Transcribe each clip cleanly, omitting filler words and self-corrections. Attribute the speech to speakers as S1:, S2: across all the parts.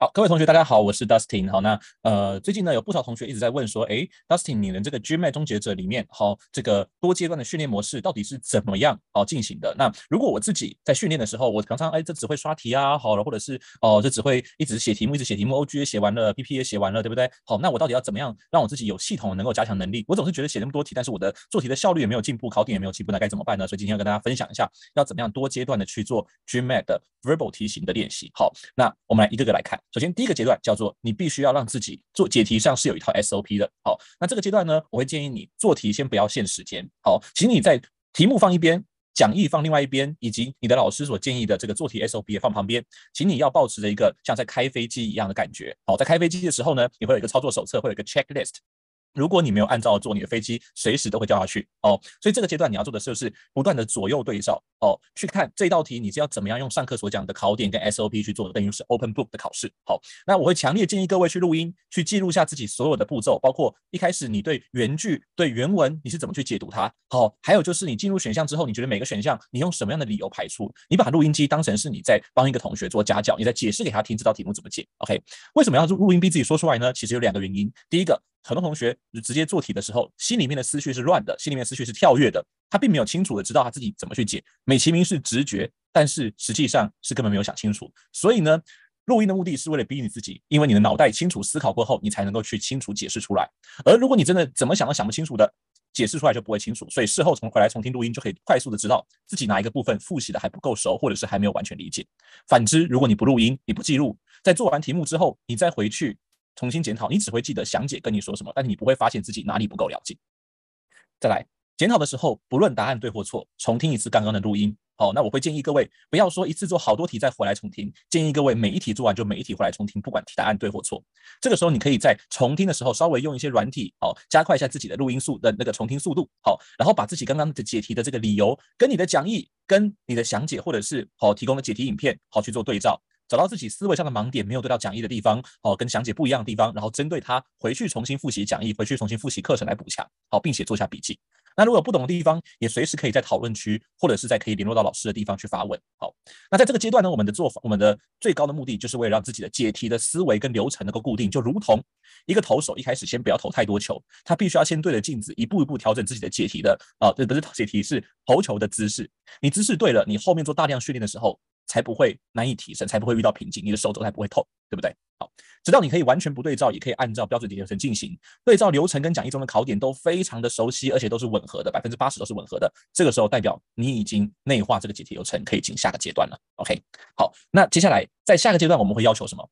S1: 好，各位同学，大家好，我是 Dustin。好，那最近呢，有不少同学一直在问说，Dustin，你的这个 GMAT 终结者里面，好，这个多阶段的训练模式到底是怎么样进行的？那如果我自己在训练的时候，我常常这只会刷题啊，好了，或者是这只会一直写题目，一直写题目，OG 也写完了，PP 也写完了，对不对？好，那我到底要怎么样让我自己有系统能够加强能力？我总是觉得写那么多题，但是我的做题的效率也没有进步，考点也没有进步，那该怎么办呢？所以今天要跟大家分享一下，要怎么样多阶段的去做 GMAT 的 verbal 题型的练习。好，那我们来一个个来看。首先第一个阶段叫做你必须要让自己做解题上是有一套 SOP 的。好，那这个阶段呢，我会建议你做题先不要限时间。好，请你在题目放一边，讲义放另外一边，以及你的老师所建议的这个做题 SOP 也放旁边，请你要保持着一个像在开飞机一样的感觉。好，在开飞机的时候呢，你会有一个操作手册，会有一个 checklist。如果你没有按照做，你的飞机随时都会掉下去哦。所以这个阶段你要做的就是不断的左右对照哦，去看这道题你是要怎么样用上课所讲的考点跟 SOP 去做，等于是 open book 的考试。好，那我会强烈建议各位去录音，去记录下自己所有的步骤，包括一开始你对原句、对原文你是怎么去解读它。好，还有就是你进入选项之后，你觉得每个选项你用什么样的理由排出？你把录音机当成是你在帮一个同学做家教，你在解释给他听这道题目怎么解。OK， 为什么要录音逼自己说出来呢？其实有两个原因。第一个，很多同学直接做题的时候，心里面的思绪是乱的，心里面的思绪是跳跃的，他并没有清楚的知道他自己怎么去解，美其名是直觉，但是实际上是根本没有想清楚。所以呢，录音的目的是为了逼你自己，因为你的脑袋清楚思考过后，你才能够去清楚解释出来。而如果你真的怎么想都想不清楚的，解释出来就不会清楚，所以事后回来重听录音就可以快速的知道自己哪一个部分复习的还不够熟，或者是还没有完全理解。反之，如果你不录音，你不记录，在做完题目之后，你再回去重新检讨，你只会记得详解跟你说什么，但是你不会发现自己哪里不够了解。再来，检讨的时候，不论答案对或错，重听一次刚刚的录音。好，那我会建议各位不要说一次做好多题再回来重听，建议各位每一题做完就每一题回来重听，不管答案对或错。这个时候你可以在重听的时候稍微用一些软体，好，加快一下自己的录音速的那个重听速度，好，然后把自己刚刚的解题的这个理由跟你的讲义、跟你的详解或者是好提供的解题影片，好去做对照。找到自己思维上的盲点没有对到讲义的地方，跟详解不一样的地方，然后针对它回去重新复习讲义，回去重新复习课程来补强，好，并且做下笔记。那如果有不懂的地方，也随时可以在讨论区或者是在可以联络到老师的地方去发问。好，那在这个阶段呢，我们的做法，我们的最高的目的就是为了让自己的解题的思维跟流程能够固定，就如同一个投手一开始先不要投太多球，他必须要先对着镜子一步一步调整自己的解题的不是解题是投球的姿势。你姿势对了，你后面做大量训练的时候，才不会难以提升，才不会遇到瓶颈，你的手肘才不会痛，对不对？好，直到你可以完全不对照，也可以按照标准流程进行，对照流程跟讲义中的考点都非常的熟悉，而且都是吻合的，80%都是吻合的。这个时候代表你已经内化这个解题流程，可以进下个阶段了。OK， 好，那接下来在下个阶段我们会要求什么？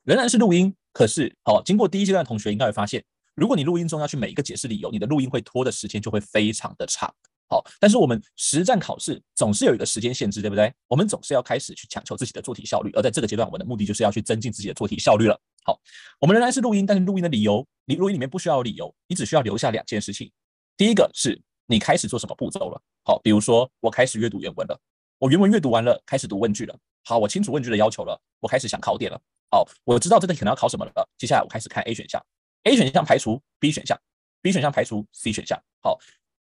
S1: 仍然是录音，可是经过第一阶段的同学应该会发现，如果你录音中要去每一个解释理由，你的录音会拖的时间就会非常的长。好，但是我们实战考试总是有一个时间限制，对不对？我们总是要开始去强求自己的做题效率，而在这个阶段，我们的目的就是要去增进自己的做题效率了。好，我们仍然是录音，但是录音的理由，你录音里面不需要有理由，你只需要留下两件事情。第一个是你开始做什么步骤了。好，比如说我开始阅读原文了，我原文阅读完了，开始读问句了。好，我清楚问句的要求了，我开始想考点了。好，我知道这个可能要考什么了，接下来我开始看 A 选项，A 选项排除 B 选项，B 选项排除 C 选项。好，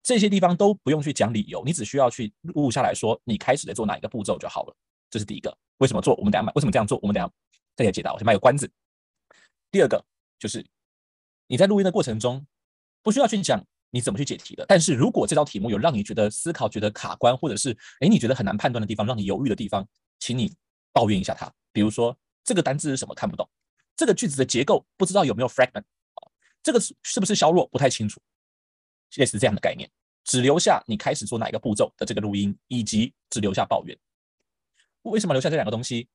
S1: 这些地方都不用去讲理由，你只需要去录下来说你开始在做哪一个步骤就好了。这是第一个，为什么做？我们等下为什么这样做？我们等下再来解答。我先卖个关子。第二个就是你在录音的过程中不需要去讲你怎么去解题的，但是如果这道题目有让你觉得思考、觉得卡关，或者是你觉得很难判断的地方，让你犹豫的地方，请你抱怨一下它。比如说这个单字是什么看不懂，这个句子的结构不知道有没有 fragment， 这个是不是削弱不太清楚，类似这样的概念。只留下你开始做哪一个步骤的这个录音，以及只留下抱怨。为什么留下这两个东西？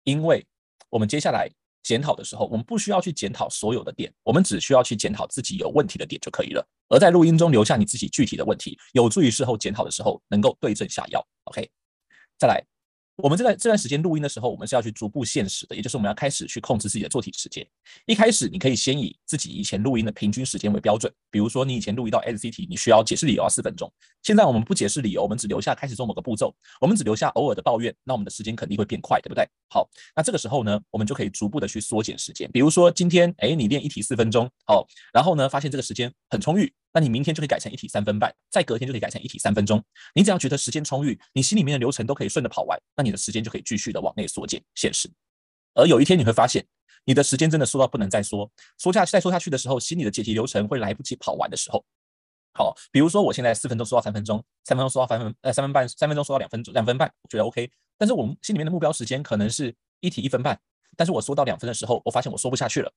S1: 因为我们接下来检讨的时候，我们不需要去检讨所有的点，我们只需要去检讨自己有问题的点就可以了。而在录音中留下你自己具体的问题，有助于事后检讨的时候能够对症下药。OK， 再来，我们这段时间录音的时候，我们是要去逐步限时的，也就是我们要开始去控制自己的做题时间。一开始你可以先以自己以前录音的平均时间为标准，比如说你以前录一道 SC 题，你需要解释理由要4分钟，现在我们不解释理由，我们只留下开始做某个步骤，我们只留下偶尔的抱怨，那我们的时间肯定会变快，对不对？好，那这个时候呢，我们就可以逐步的去缩减时间。比如说今天你练一题4分钟，好，然后呢发现这个时间很充裕，那你明天就可以改成一题3分半，再隔天就可以改成一题3分钟。你只要觉得时间充裕，你心里面的流程都可以顺着跑完，那你的时间就可以继续的往内缩减限时。而有一天你会发现，你的时间真的缩到不能再缩，再缩下去的时候，心里的解题流程会来不及跑完的时候。好，比如说我现在4分钟缩到3分钟，3分钟缩到3分半，3分钟缩到2分半，我觉得 OK。但是我们心里面的目标时间可能是一题1分半，但是我缩到2分的时候，我发现我缩不下去了。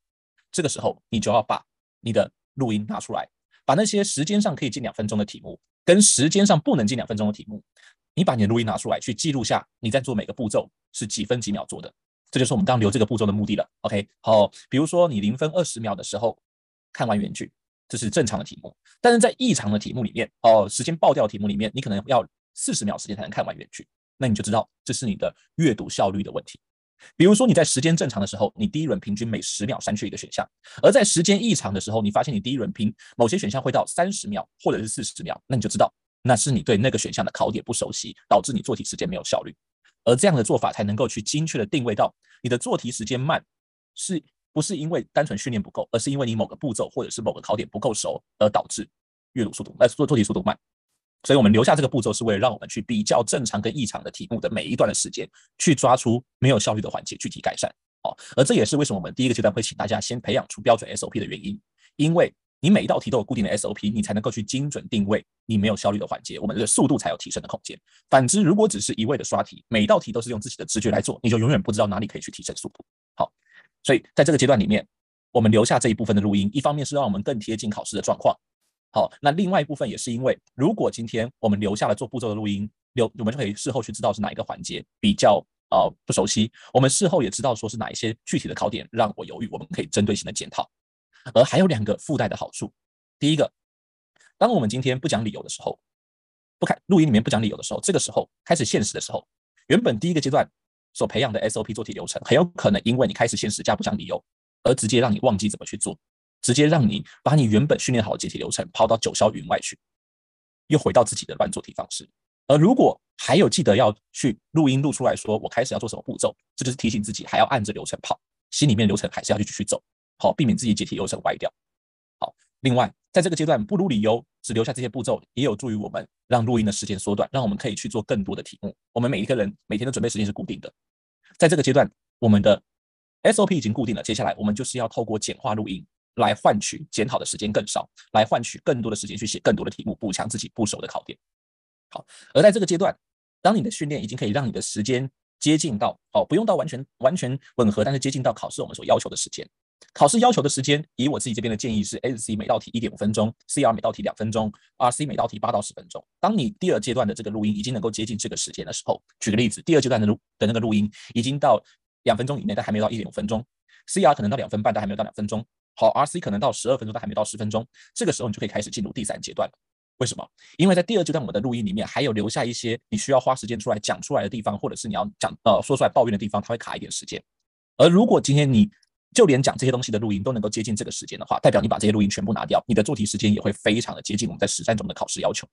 S1: 这个时候你就要把你的录音拿出来，把那些时间上可以进2分钟的题目，跟时间上不能进2分钟的题目，你把你的录音拿出来，去记录下你在做每个步骤是几分几秒做的。这就是我们刚留这个步骤的目的了。OK， 好，比如说你0分20秒的时候看完原句，这是正常的题目，但是在异常的题目里面，时间爆掉的题目里面，你可能要40秒时间才能看完原句，那你就知道这是你的阅读效率的问题。比如说你在时间正常的时候，你第一轮平均每10秒删去一个选项，而在时间异常的时候，你发现你第一轮某些选项会到30秒或者是40秒，那你就知道那是你对那个选项的考点不熟悉，导致你做题时间没有效率。而这样的做法才能够去精确的定位到你的做题时间慢，是不是因为单纯训练不够，而是因为你某个步骤或者是某个考点不够熟而导致阅读速度做题速度慢。所以我们留下这个步骤是为了让我们去比较正常跟异常的题目的每一段的时间，去抓出没有效率的环节具体改善。而这也是为什么我们第一个阶段会请大家先培养出标准 SOP 的原因，因为你每一道题都有固定的 SOP， 你才能够去精准定位你没有效率的环节，我们的速度才有提升的空间。反之，如果只是一味的刷题，每一道题都是用自己的直觉来做，你就永远不知道哪里可以去提升速度。好，所以在这个阶段里面，我们留下这一部分的录音，一方面是让我们更贴近考试的状况。好，那另外一部分也是因为，如果今天我们留下了做步骤的录音，我们就可以事后去知道是哪一个环节比较不熟悉，我们事后也知道说是哪一些具体的考点让我犹豫，我们可以针对性的检讨。而还有2个附带的好处，第一个，当我们今天不讲理由的时候，录音里面不讲理由的时候，这个时候开始限时的时候，原本第一个阶段所培养的 SOP 做题流程，很有可能因为你开始限时加不讲理由，而直接让你忘记怎么去做，直接让你把你原本训练好的解题流程抛到九霄云外去，又回到自己的乱做题方式。而如果还有记得要去录音录出来说我开始要做什么步骤，这就是提醒自己还要按着流程跑，心里面流程还是要去继续走，好，避免自己解题流程歪掉。好，另外在这个阶段不录理由，只留下这些步骤，也有助于我们让录音的时间缩短，让我们可以去做更多的题目。我们每一个人每天的准备时间是固定的，在这个阶段我们的 SOP 已经固定了，接下来我们就是要透过简化录音来换取检讨的时间更少，来换取更多的时间去写更多的题目，补强自己不熟的考点。好，而在这个阶段，当你的训练已经可以让你的时间接近到不用到完全吻合，但是接近到考试我们所要求的时间。考试要求的时间，以我自己这边的建议是 SC 每道题 1.5 分钟 ，CR 每道题2分钟 ，RC 每道题8到10分钟。当你第2阶段的这个录音已经能够接近这个时间的时候，举个例子，第2阶段的那个录音已经到2分钟以内，但还没有到1.5分钟 ，CR 可能到2分半，但还没有到2分钟，好 ，RC 可能到12分钟，但还没到10分钟。这个时候你就可以开始进入第3阶段了。为什么？因为在第2阶段我们的录音里面还有留下一些你需要花时间出来讲出来的地方，或者是你要说出来抱怨的地方，它会卡一点时间。而如果今天你就连讲这些东西的录音都能够接近这个时间的话，代表你把这些录音全部拿掉，你的做题时间也会非常的接近我们在实战中的考试要求。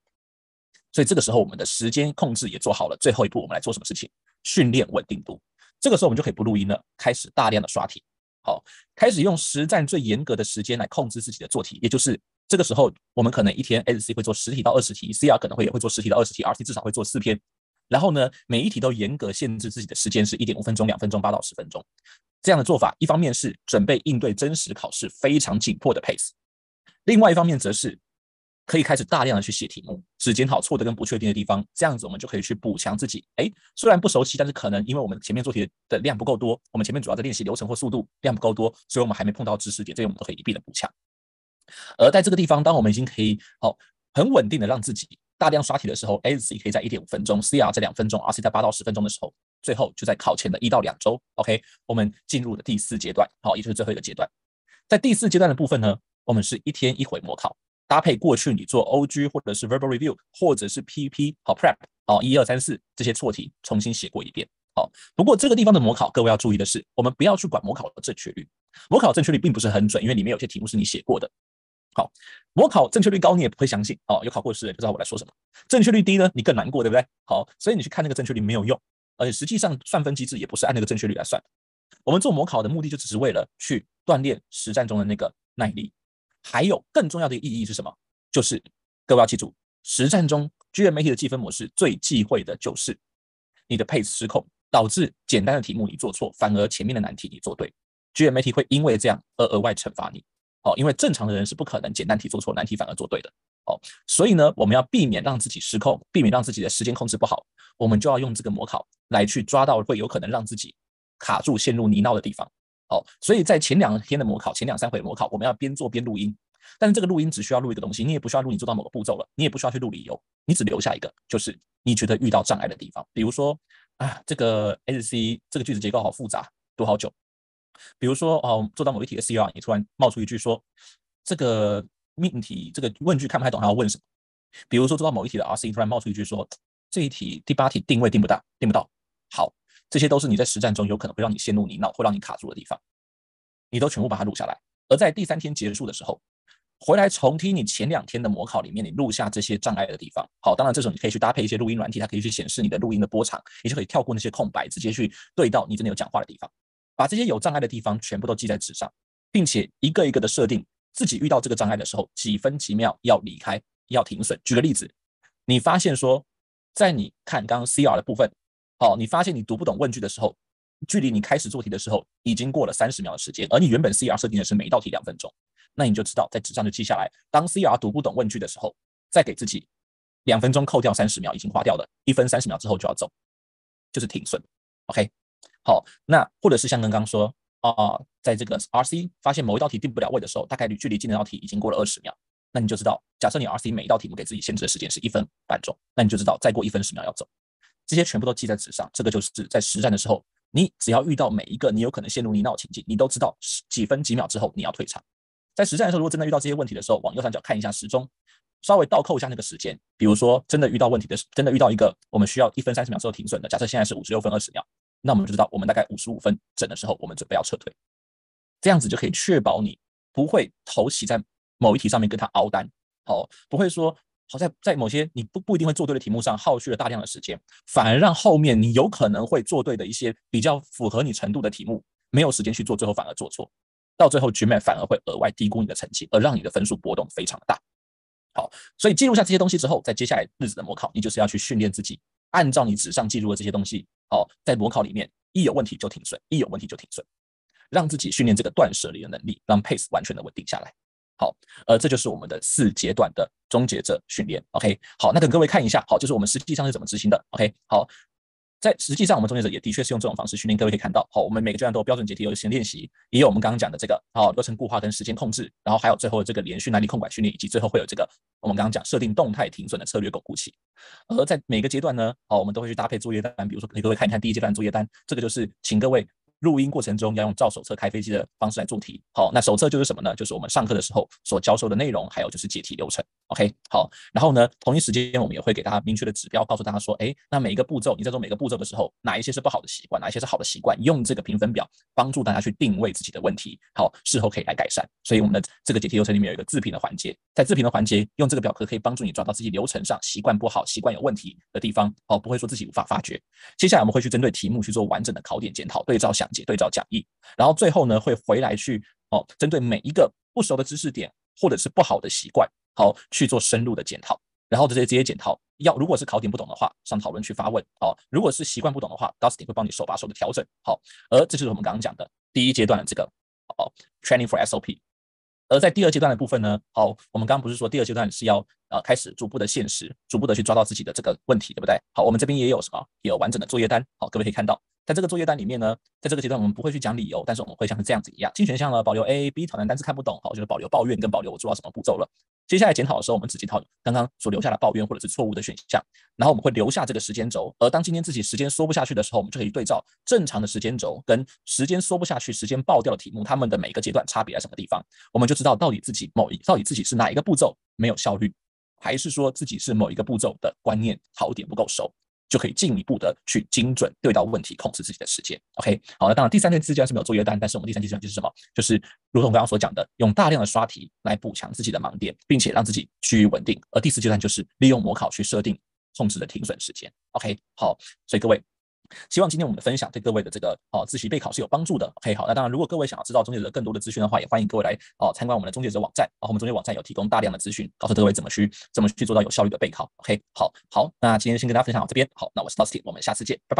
S1: 所以这个时候我们的时间控制也做好了，最后一步我们来做什么事情？训练稳定度。这个时候我们就可以不录音了，开始大量的刷题。好，开始用实战最严格的时间来控制自己的做题，也就是这个时候我们可能一天 SC 会做10题到20题 ，CR 可能也会做10题到20题 ，RC 至少会做4篇。然后呢，每一题都严格限制自己的时间是1.5分钟、2分钟、8到10分钟。这样的做法，一方面是准备应对真实考试非常紧迫的 pace， 另外一方面则是可以开始大量的去写题目，只检讨错的跟不确定的地方，这样子我们就可以去补强自己。虽然不熟悉，但是可能因为我们前面做题的量不够多，我们前面主要的练习流程或速度量不够多，所以我们还没碰到知识点，这些我们都可以一并的补强。而在这个地方，当我们已经可以很稳定的让自己大量刷题的时候 ，SC 可以在 1.5 分钟 ，CR 在2分钟 ，RC 在8到10分钟的时候，最后就在考前的1到2周 ，OK， 我们进入了第4阶段，好，也就是最后一个阶段。在第4阶段的部分呢，我们是1天1回模考，搭配过去你做 OG 或者是 Verbal Review 或者是 PP 好 Prep 1、2、3、4这些错题重新写过一遍。好，不过这个地方的模考，各位要注意的是，我们不要去管模考的正确率，模考正确率并不是很准，因为里面有些题目是你写过的。好，模考正确率高你也不会相信有考过试的就知道我在说什么。正确率低呢，你更难过，对不对？好，所以你去看那个正确率没有用，而且实际上算分机制也不是按那个正确率来算。我们做模考的目的就只是为了去锻炼实战中的那个耐力，还有更重要的意义是什么？就是各位要记住，实战中 GMAT 的计分模式最忌讳的就是你的 pace 失控，导致简单的题目你做错，反而前面的难题你做对。GMAT 会因为这样而额外惩罚你。因为正常的人是不可能简单题做错，难题反而做对的。所以呢，我们要避免让自己失控，避免让自己的时间控制不好，我们就要用这个模考来去抓到会有可能让自己卡住、陷入泥淖的地方。所以在前2天的模考，前2、3回的模考，我们要边做边录音。但是这个录音只需要录一个东西，你也不需要录你做到某个步骤了，你也不需要去录理由，你只留下一个，就是你觉得遇到障碍的地方。比如说这个 SC 这个句子结构好复杂，读好久。比如说做到某一题的 CR， 你突然冒出一句说这个命题这个问句看不太懂，还要问什么？比如说做到某一题的 RC， 突然冒出一句说这一题第8题定位定不到。好，这些都是你在实战中有可能会让你陷入泥淖，会让你卡住的地方，你都全部把它录下来。而在第3天结束的时候，回来重听你前2天的模考里面，你录下这些障碍的地方。好，当然这时候你可以去搭配一些录音软体，它可以去显示你的录音的波长，也就可以跳过那些空白，直接去对到你真的有讲话的地方。把这些有障碍的地方全部都记在纸上，并且一个一个的设定自己遇到这个障碍的时候，几分几秒要离开，要停损。举个例子，你发现说，在你看刚刚 CR 的部分，你发现你读不懂问句的时候，距离你开始做题的时候已经过了30秒的时间，而你原本 CR 设定的是每一道题2分钟，那你就知道在纸上就记下来，当 CR 读不懂问句的时候，再给自己2分钟扣掉30秒已经花掉了，1分30秒之后就要走，就是停损。OK。好，那或者是像刚刚说在这个 RC 发现某一道题定不了位的时候，大概率距离进那道题已经过了20秒，那你就知道，假设你 RC 每一道题目给自己限制的时间是1分半钟，那你就知道再过1分10秒要走。这些全部都记在纸上，这个就是在实战的时候，你只要遇到每一个你有可能陷入泥淖的情境，你都知道几分几秒之后你要退场。在实战的时候，如果真的遇到这些问题的时候，往右上角看一下时钟，稍微倒扣一下那个时间，比如说真的遇到问题的，真的遇到一个我们需要1分30秒之后停损的，假设现在是56分20秒。那我们就知道，我们大概55分整的时候，我们准备要撤退，这样子就可以确保你不会头洗在某一题上面跟他熬单，不会说好在某些你不一定会做对的题目上耗去了大量的时间，反而让后面你有可能会做对的一些比较符合你程度的题目没有时间去做，最后反而做错，到最后 GMAT 反而会额外低估你的成绩，而让你的分数波动非常的大。好，所以记录下这些东西之后，在接下来日子的模考，你就是要去训练自己，按照你纸上记录的这些东西，在模考里面一有问题就停损，一有问题就停损，让自己训练这个断舍离的能力，让 pace 完全的稳定下来。好，这就是我们的4阶段的终结者训练。OK， 好，那跟各位看一下，好，就是我们实际上是怎么执行的。OK， 好。在实际上，我们终结者也的确是用这种方式训练。各位可以看到，我们每个阶段都有标准解题，有先练习，也有我们刚刚讲的这个流程固化跟时间控制，然后还有最后的这个连续耐力控管训练，以及最后会有这个我们刚刚讲设定动态停损的策略巩固期。而在每个阶段呢，我们都会去搭配作业单，比如说给各位看一看第一阶段作业单，这个就是请各位录音过程中要用照手册开飞机的方式来做题。好，那手册就是什么呢？就是我们上课的时候所教授的内容，还有就是解题流程。OK， 好，然后呢，同一时间我们也会给大家明确的指标，告诉大家说，那每一个步骤你在做每个步骤的时候，哪一些是不好的习惯，哪一些是好的习惯，用这个评分表帮助大家去定位自己的问题，好，事后可以来改善。所以我们的这个解题流程里面有一个自评的环节，在自评的环节用这个表格可以帮助你抓到自己流程上习惯不好、习惯有问题的地方，不会说自己无法发觉。接下来我们会去针对题目去做完整的考点检讨，对照详解，对照讲义，然后最后呢会回来去针对每一个不熟的知识点或者是不好的习惯，好去做深入的检讨。然后这些检讨如果是考点不懂的话，上讨论去发问，如果是习惯不懂的话 ，Dustin 会帮你手把手的调整。好，而这就是我们刚刚讲的第一阶段的这个training for SOP。而在第2阶段的部分呢，我们刚刚不是说第2阶段是要开始逐步的现实，逐步的去抓到自己的这个问题，对不对？好，我们这边也有什么？也有完整的作业单。好，各位可以看到，在这个作业单里面呢，在这个阶段我们不会去讲理由，但是我们会像是这样子一样，进选项呢保留 A、B 挑战单词看不懂，就是保留抱怨跟保留我做到什么步骤了。接下来检讨的时候，我们只检讨刚刚所留下的抱怨或者是错误的选项，然后我们会留下这个时间轴。而当今天自己时间缩不下去的时候，我们就可以对照正常的时间轴跟时间缩不下去、时间爆掉的题目，它们的每个阶段差别在什么地方，我们就知道到底自己是哪一个步骤没有效率，还是说自己是某一个步骤的观念考点不够熟，就可以进一步的去精准对到问题，控制自己的时间。OK， 好，那当然第3阶段是没有作业单，但是我们第3阶段就是什么？就是如同刚刚所讲的，用大量的刷题来补强自己的盲点，并且让自己趋于稳定。而第4阶段就是利用模考去设定控制的停损时间。OK， 好，所以各位。希望今天我们的分享对各位的这个自习备考是有帮助的。OK， 好，那当然，如果各位想要知道终结者更多的资讯的话，也欢迎各位来参观我们的终结者网站。我们终结网站有提供大量的资讯，告诉各位怎么去做到有效率的备考。OK， 好，那今天先跟大家分享到这边。好，那我是 Dustin， 我们下次见，拜拜。